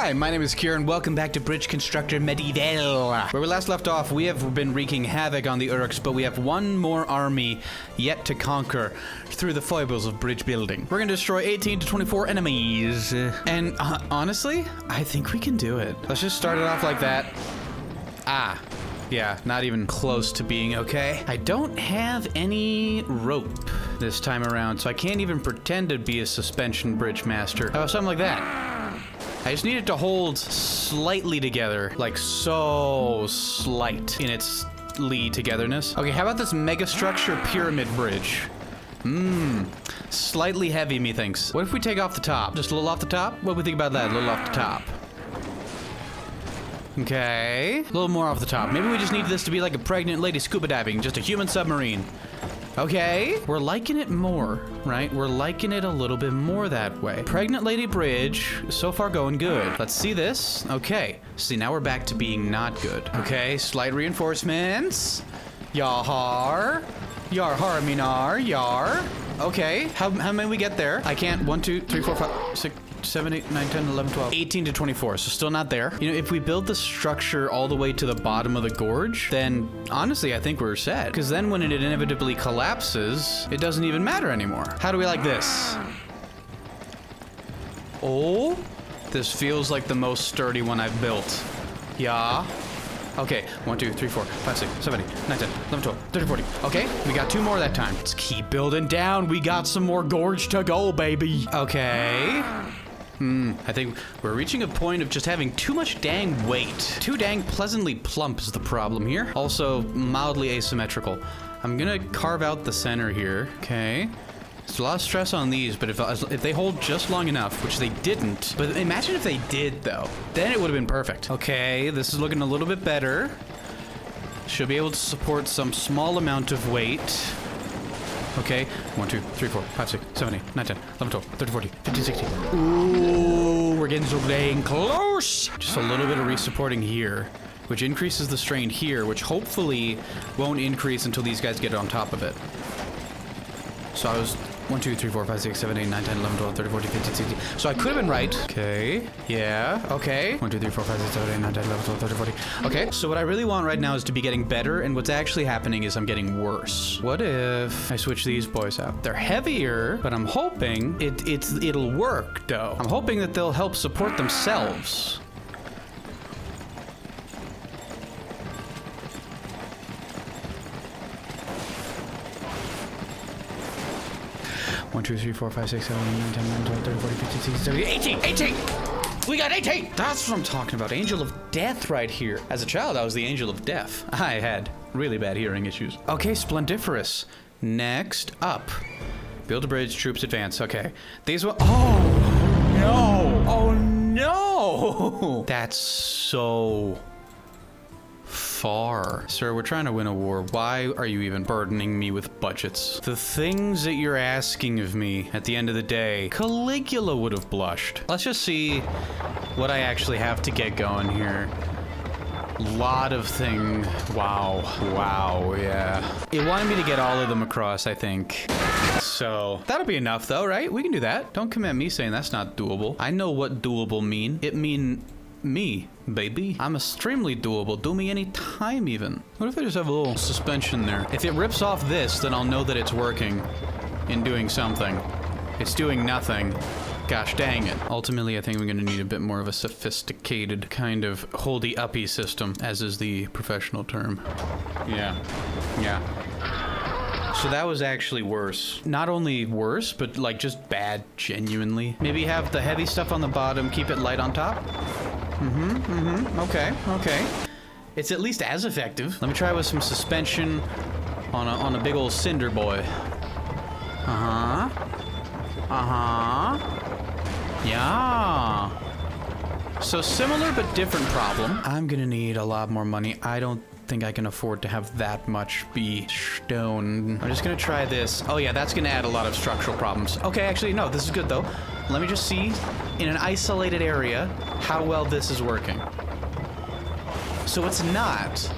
Hi, my name is Kieran. Welcome back to Bridge Constructor Medieval. Where we last left off, we have been wreaking havoc on the Urks, but we have one more army yet to conquer through the foibles of bridge building. We're going to destroy 18 to 24 enemies. And honestly, I think we can do it. Let's just start it off like that. Yeah, not even close to being okay. I don't have any rope this time around, so I can't even pretend to be a suspension bridge master. How about something like that? I just need it to hold slightly together, like so slight in its lee togetherness. Okay, how about this mega structure pyramid bridge? Slightly heavy, methinks. What if we take off the top? Just a little off the top? What do we think about that? A little off the top. Okay, a little more off the top. Maybe we just need this to be like a pregnant lady scuba diving, just a human submarine. Okay, we're liking it more, right? We're liking it a little bit more that way. Pregnant lady bridge, so far going good. Let's see this. Okay, see, now we're back to being not good. Okay, slight reinforcements. Yar, yar, minar, yar. Okay, how many we get there? I can't. 1, 2, 3, 4, 5, 6, 7, 8, 9, 10, 11, 12. 18 to 24, so still not there. You know, if we build the structure all the way to the bottom of the gorge, then honestly, I think we're set. Because then when it inevitably collapses, it doesn't even matter anymore. How do we like this? Oh, this feels like the most sturdy one I've built. Yeah. Okay, 1, 2, 3, 4, 5, 6, 7, 8, 9, 10, 11, 12, 13, 14. Okay, we got 2 more that time. Let's keep building down. We got some more gorge to go, baby. Okay. I think we're reaching a point of just having too much dang weight. Too dang pleasantly plump is the problem here. Also, mildly asymmetrical. I'm gonna carve out the center here. Okay. There's a lot of stress on these, but if they hold just long enough, which they didn't, but imagine if they did, though. Then it would have been perfect. Okay, this is looking a little bit better. Should be able to support some small amount of weight. Okay, 1, 2, 3, 4, 5, 6, 7, 8, 9, 10, 11, 12, 13, 14, 15, 16. Ooh, we're getting so dang close. Just a little bit of resupporting here, which increases the strain here, which hopefully won't increase until these guys get on top of it. So I was 1, 2, 3, 4, 5, 6, 7, 8, 9, 10, 11, 12, 13, 14, 15, 16. So I could have been right. Okay. Yeah. Okay. 1, 2, 3, 4, 5, 6, 7, 8, 9, 10, 11, 12, 13, 14. Okay. So what I really want right now is to be getting better, and what's actually happening is I'm getting worse. What if I switch these boys out? They're heavier, but I'm hoping it'll work, though. I'm hoping that they'll help support themselves. One, 2, 3, 4, 5, 6, 7, 8, 9, 10, 11, 12, 13, 14, 15, 16, 17, 18! 18! We got 18! That's what I'm talking about. Angel of Death right here. As a child, I was the Angel of Death. I had really bad hearing issues. Okay, Splendiferous. Next up. Build a bridge, troops advance. Okay. These will. Oh, no! Oh, no! That's so far. Sir, we're trying to win a war. Why are you even burdening me with budgets? The things that you're asking of me at the end of the day, Caligula would have blushed. Let's just see what I actually have to get going here. Lot of things. Wow. Wow, yeah. It wanted me to get all of them across, I think. So that'll be enough though, right? We can do that. Don't come at me saying that's not doable. I know what doable mean. It mean me, baby. I'm extremely doable. Do me any time even. What if I just have a little suspension there? If it rips off this, then I'll know that it's working in doing something. It's doing nothing. Gosh dang it. Ultimately, I think we're gonna need a bit more of a sophisticated kind of holdy-uppy system, as is the professional term. Yeah. So that was actually worse. Not only worse, but like just bad, genuinely. Maybe have the heavy stuff on the bottom, keep it light on top. Okay. It's at least as effective. Let me try with some suspension on a big old cinder boy. Yeah. So similar but different problem. I'm gonna need a lot more money. I don't think I can afford to have that much be stone. I'm just gonna try this. Oh yeah, that's gonna add a lot of structural problems. Okay, actually, no, this is good though. Let me just see in an isolated area how well this is working. So it's not.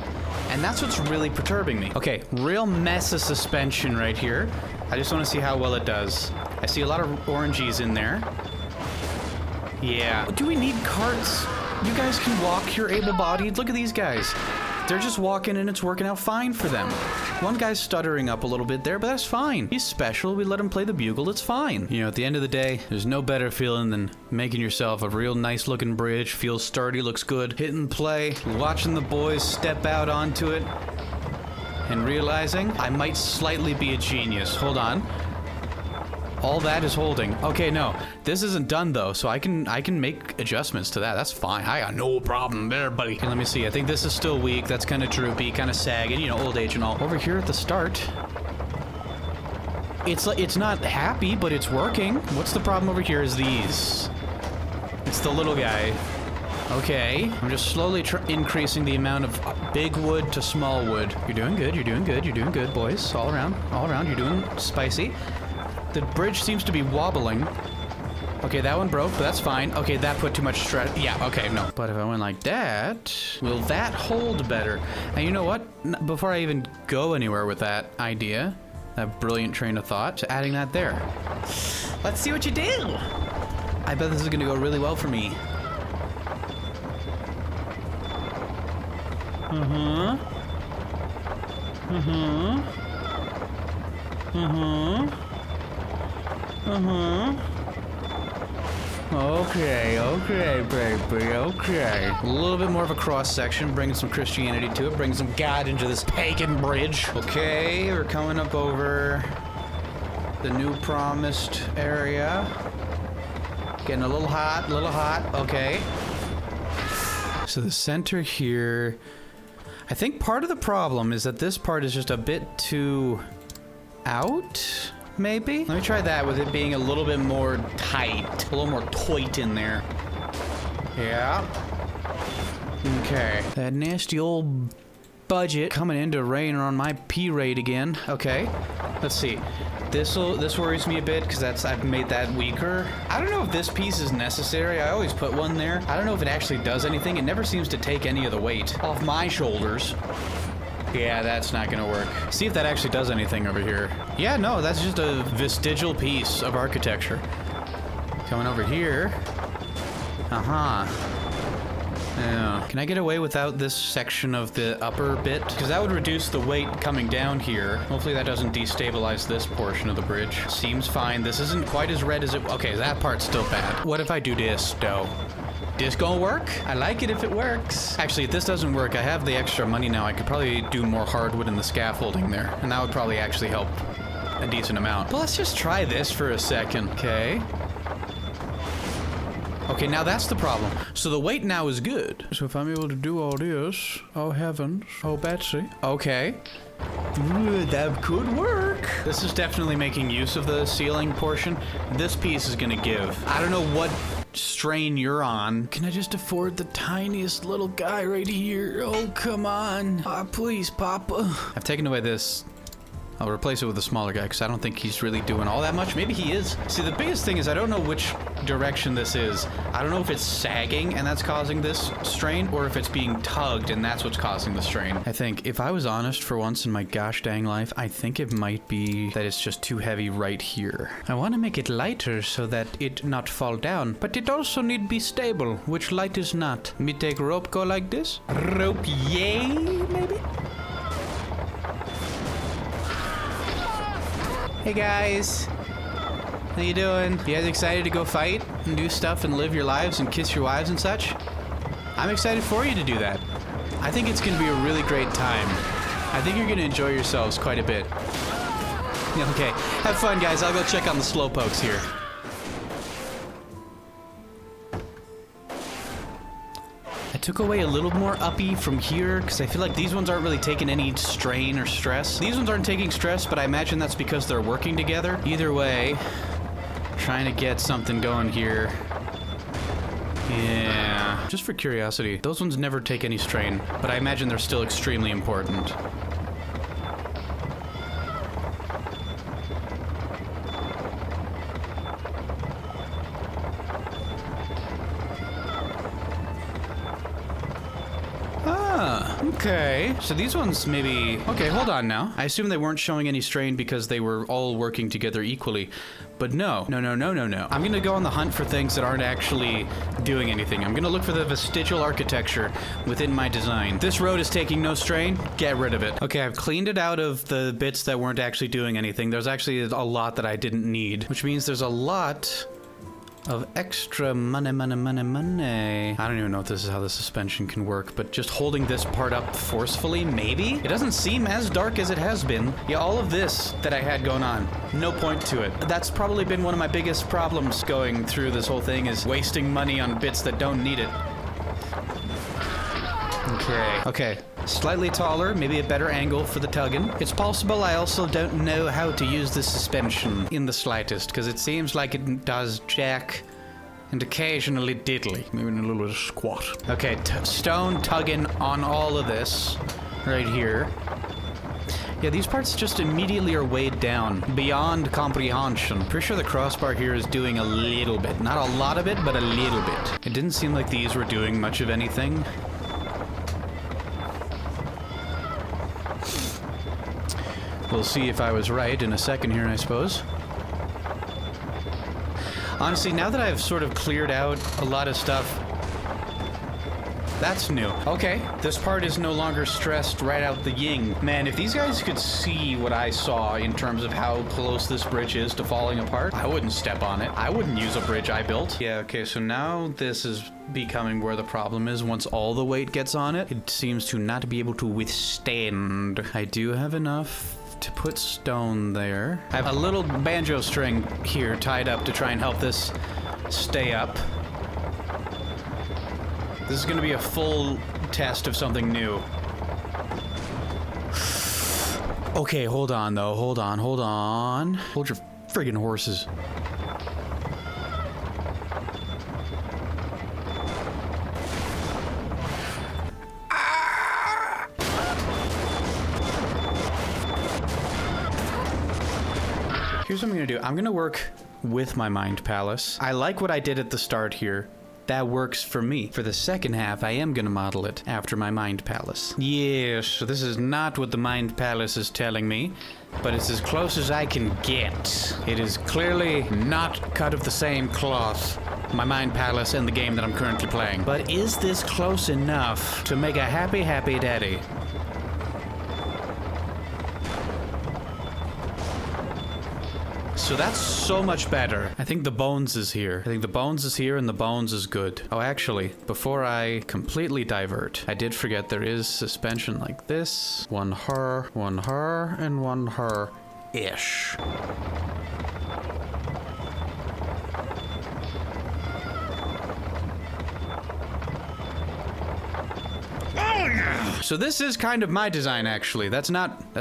And that's what's really perturbing me. Okay, real mess of suspension right here. I just want to see how well it does. I see a lot of oranges in there. Yeah. Do we need carts? You guys can walk, you're able-bodied. Look at these guys. They're just walking and it's working out fine for them. One guy's stuttering up a little bit there, but that's fine. He's special. We let him play the bugle. It's fine. You know, at the end of the day, there's no better feeling than making yourself a real nice looking bridge. Feels sturdy, looks good. Hitting play, watching the boys step out onto it, and realizing I might slightly be a genius. Hold on. All that is holding. Okay, no. This isn't done though, so I can make adjustments to that. That's fine. I got no problem there, buddy. Okay, let me see. I think this is still weak. That's kind of droopy, kind of sagging, you know, old age and all. Over here at the start, it's not happy, but it's working. What's the problem over here is these. It's the little guy. Okay, I'm just slowly increasing the amount of big wood to small wood. You're doing good. You're doing good. You're doing good, boys. All around. All around. You're doing spicy. The bridge seems to be wobbling. Okay, that one broke, but that's fine. Okay, that put too much stress. Yeah, okay, no. But if I went like that, will that hold better? And you know what? Before I even go anywhere with that idea, that brilliant train of thought, to adding that there. Let's see what you do. I bet this is gonna go really well for me. Okay, baby, okay. A little bit more of a cross section, bringing some Christianity to it, bringing some God into this pagan bridge. Okay, we're coming up over the new promised area. Getting a little hot, okay. So the center here, I think part of the problem is that this part is just a bit too out. Maybe? Let me try that with it being a little bit more tight. A little more toit in there. Yeah. Okay. That nasty old budget coming in to rain on my P rate again. Okay. Let's see. This worries me a bit because I've made that weaker. I don't know if this piece is necessary. I always put one there. I don't know if it actually does anything. It never seems to take any of the weight off my shoulders. Yeah, that's not gonna work. See if that actually does anything over here. Yeah, no, that's just a vestigial piece of architecture. Coming over here. Yeah. Can I get away without this section of the upper bit? Because that would reduce the weight coming down here. Hopefully that doesn't destabilize this portion of the bridge. Seems fine. This isn't quite as red as it... Okay, that part's still bad. What if I do this, though? This gonna work? I like it if it works. Actually, if this doesn't work, I have the extra money now. I could probably do more hardwood in the scaffolding there. And that would probably actually help a decent amount. But let's just try this for a second. Okay. Okay, now that's the problem. So the weight now is good. So if I'm able to do all this, oh heavens, oh Betsy. Okay. Ooh, that could work. This is definitely making use of the ceiling portion. This piece is gonna give. I don't know what strain you're on. Can I just afford the tiniest little guy right here? Oh, come on. Please, Papa. I've taken away this. I'll replace it with a smaller guy because I don't think he's really doing all that much. Maybe he is. See, the biggest thing is I don't know which direction this is. I don't know if it's sagging and that's causing this strain or if it's being tugged and that's what's causing the strain. I think if I was honest for once in my gosh dang life, I think it might be that it's just too heavy right here. I want to make it lighter so that it not fall down, but it also need be stable, which light is not. Me take rope go like this. Rope yay, maybe? Hey guys, how you doing? You guys excited to go fight and do stuff and live your lives and kiss your wives and such? I'm excited for you to do that. I think it's gonna be a really great time. I think you're gonna enjoy yourselves quite a bit. Okay, have fun guys, I'll go check on the slowpokes here. I took away a little more uppy from here because I feel like these ones aren't really taking any strain or stress. These ones aren't taking stress, but I imagine that's because they're working together. Either way, trying to get something going here. Yeah, just for curiosity, those ones never take any strain, but I imagine they're still extremely important. Okay, so these ones maybe... Okay, hold on now. I assume they weren't showing any strain because they were all working together equally. But no. I'm gonna go on the hunt for things that aren't actually doing anything. I'm gonna look for the vestigial architecture within my design. This road is taking no strain. Get rid of it. Okay, I've cleaned it out of the bits that weren't actually doing anything. There's actually a lot that I didn't need, which means there's a lot of extra money. I don't even know if this is how the suspension can work, but just holding this part up forcefully, maybe? It doesn't seem as dark as it has been. Yeah, all of this that I had going on, no point to it. That's probably been one of my biggest problems going through this whole thing, is wasting money on bits that don't need it. Okay. Slightly taller, maybe a better angle for the tugging. It's possible I also don't know how to use the suspension in the slightest, because it seems like it does jack and occasionally diddly. Maybe a little bit of squat. Okay, stone tugging on all of this right here. Yeah, these parts just immediately are weighed down beyond comprehension. Pretty sure the crossbar here is doing a little bit. Not a lot of it, but a little bit. It didn't seem like these were doing much of anything. We'll see if I was right in a second here, I suppose. Honestly, now that I've sort of cleared out a lot of stuff, that's new. Okay, this part is no longer stressed right out the yin. Man, if these guys could see what I saw in terms of how close this bridge is to falling apart, I wouldn't step on it. I wouldn't use a bridge I built. Yeah, okay, so now this is becoming where the problem is. Once all the weight gets on it, it seems to not be able to withstand. I do have enough to put stone there. I have a little banjo string here tied up to try and help this stay up. This is gonna be a full test of something new. Okay, hold on though. Hold on. Hold your friggin' horses. Here's what I'm gonna do. I'm gonna work with my mind palace. I like what I did at the start here. That works for me. For the second half, I am gonna model it after my mind palace. Yes, so this is not what the mind palace is telling me, but it's as close as I can get. It is clearly not cut of the same cloth, my mind palace and the game that I'm currently playing. But is this close enough to make a happy, happy daddy? So that's so much better. I think the bones is here. I think the bones is here and the bones is good. Oh, actually, before I completely divert, I did forget there is suspension like this. One her, and one her-ish. So this is kind of my design, actually. That's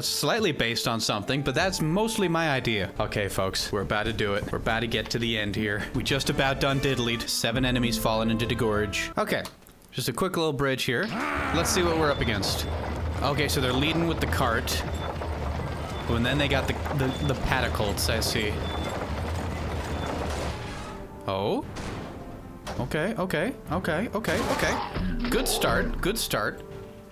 slightly based on something, but that's mostly my idea. Okay, folks, we're about to do it. We're about to get to the end here. We just about done diddlied. 7 enemies fallen into the gorge. Okay, just a quick little bridge here. Let's see what we're up against. Okay, so they're leading with the cart. Oh, and then they got the catapults, I see. Oh. Okay. Good start.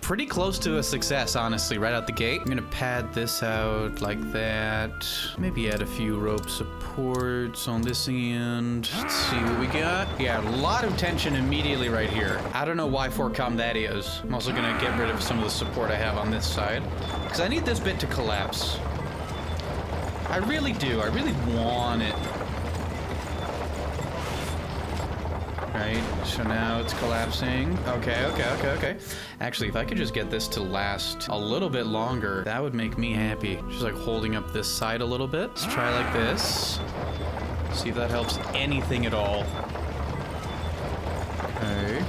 Pretty close to a success, honestly, right out the gate. I'm gonna pad this out like that. Maybe add a few rope supports on this end. Let's see what we got. Yeah, a lot of tension immediately right here. I don't know why for come that is. I'm also gonna get rid of some of the support I have on this side, because I need this bit to collapse. I really do. I really want it. Right, so now it's collapsing. Okay. Actually, if I could just get this to last a little bit longer, that would make me happy. Just like holding up this side a little bit. Let's try like this. See if that helps anything at all. Okay.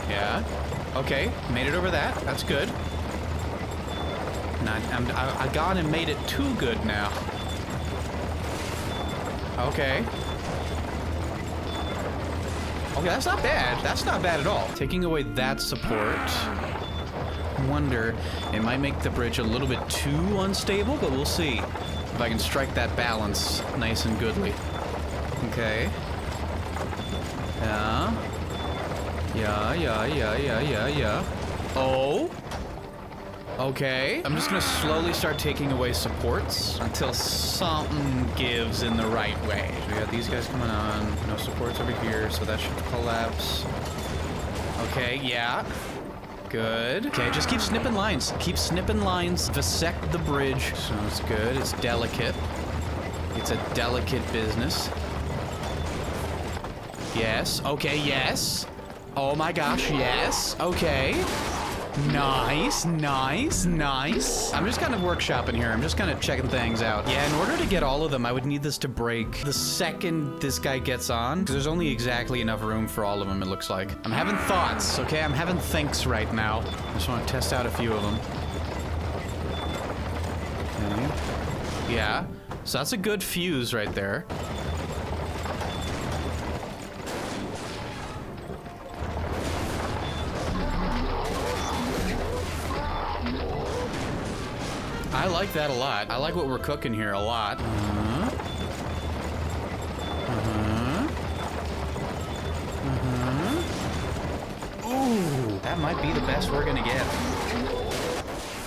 Yeah. Okay, made it over that. That's good. I got and made it too good now. Okay. Okay, that's not bad. That's not bad at all. Taking away that support. Wonder, it might make the bridge a little bit too unstable, but we'll see if I can strike that balance nice and goodly. Okay. Yeah. Yeah. Oh. Okay. I'm just gonna slowly start taking away supports until something gives in the right way. We got these guys coming on. No supports over here, so that should collapse. Okay, yeah. Good. Okay, just keep snipping lines. Keep snipping lines. Dissect the bridge. So it's good. It's delicate. It's a delicate business. Yes. Okay, yes. Oh my gosh, yes. Okay. Nice. I'm just kind of workshopping here. I'm just kind of checking things out. Yeah, in order to get all of them, I would need this to break the second this guy gets on. Because there's only exactly enough room for all of them, it looks like. I'm having thoughts, okay? I'm having thinks right now. I just want to test out a few of them. Okay. Yeah. So that's a good fuse right there. I like that a lot. I like what we're cooking here a lot. Ooh, that might be the best we're gonna get.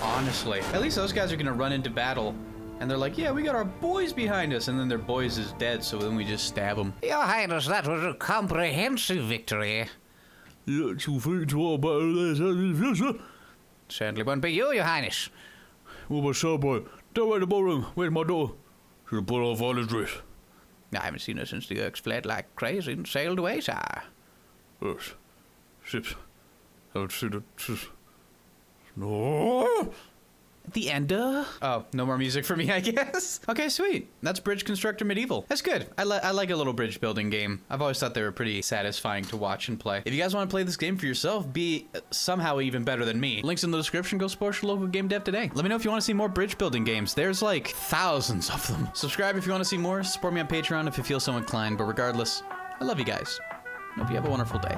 Honestly. At least those guys are gonna run into battle. And they're like, yeah, we got our boys behind us. And then their boys is dead, so then we just stab them. Your Highness, that was a comprehensive victory. Certainly won't be you, Your Highness. Well, my son, boy, down at the ballroom. Where's my daughter? Should have put off all his dress. I haven't seen her since the Urks fled like crazy and sailed away, sir. Yes. Ships. Haven't seen it since... No! The end. Oh, no more music for me, I guess. Okay, sweet. That's Bridge Constructor Medieval. That's good. I like a little bridge building game. I've always thought they were pretty satisfying to watch and play. If you guys want to play this game for yourself, be somehow even better than me, links in the description. Go support your local game dev today. Let me know if you want to see more bridge building games. There's like thousands of them. Subscribe if you want to see more. Support me on Patreon if you feel so inclined. But regardless, I love you guys. Hope you have a wonderful day.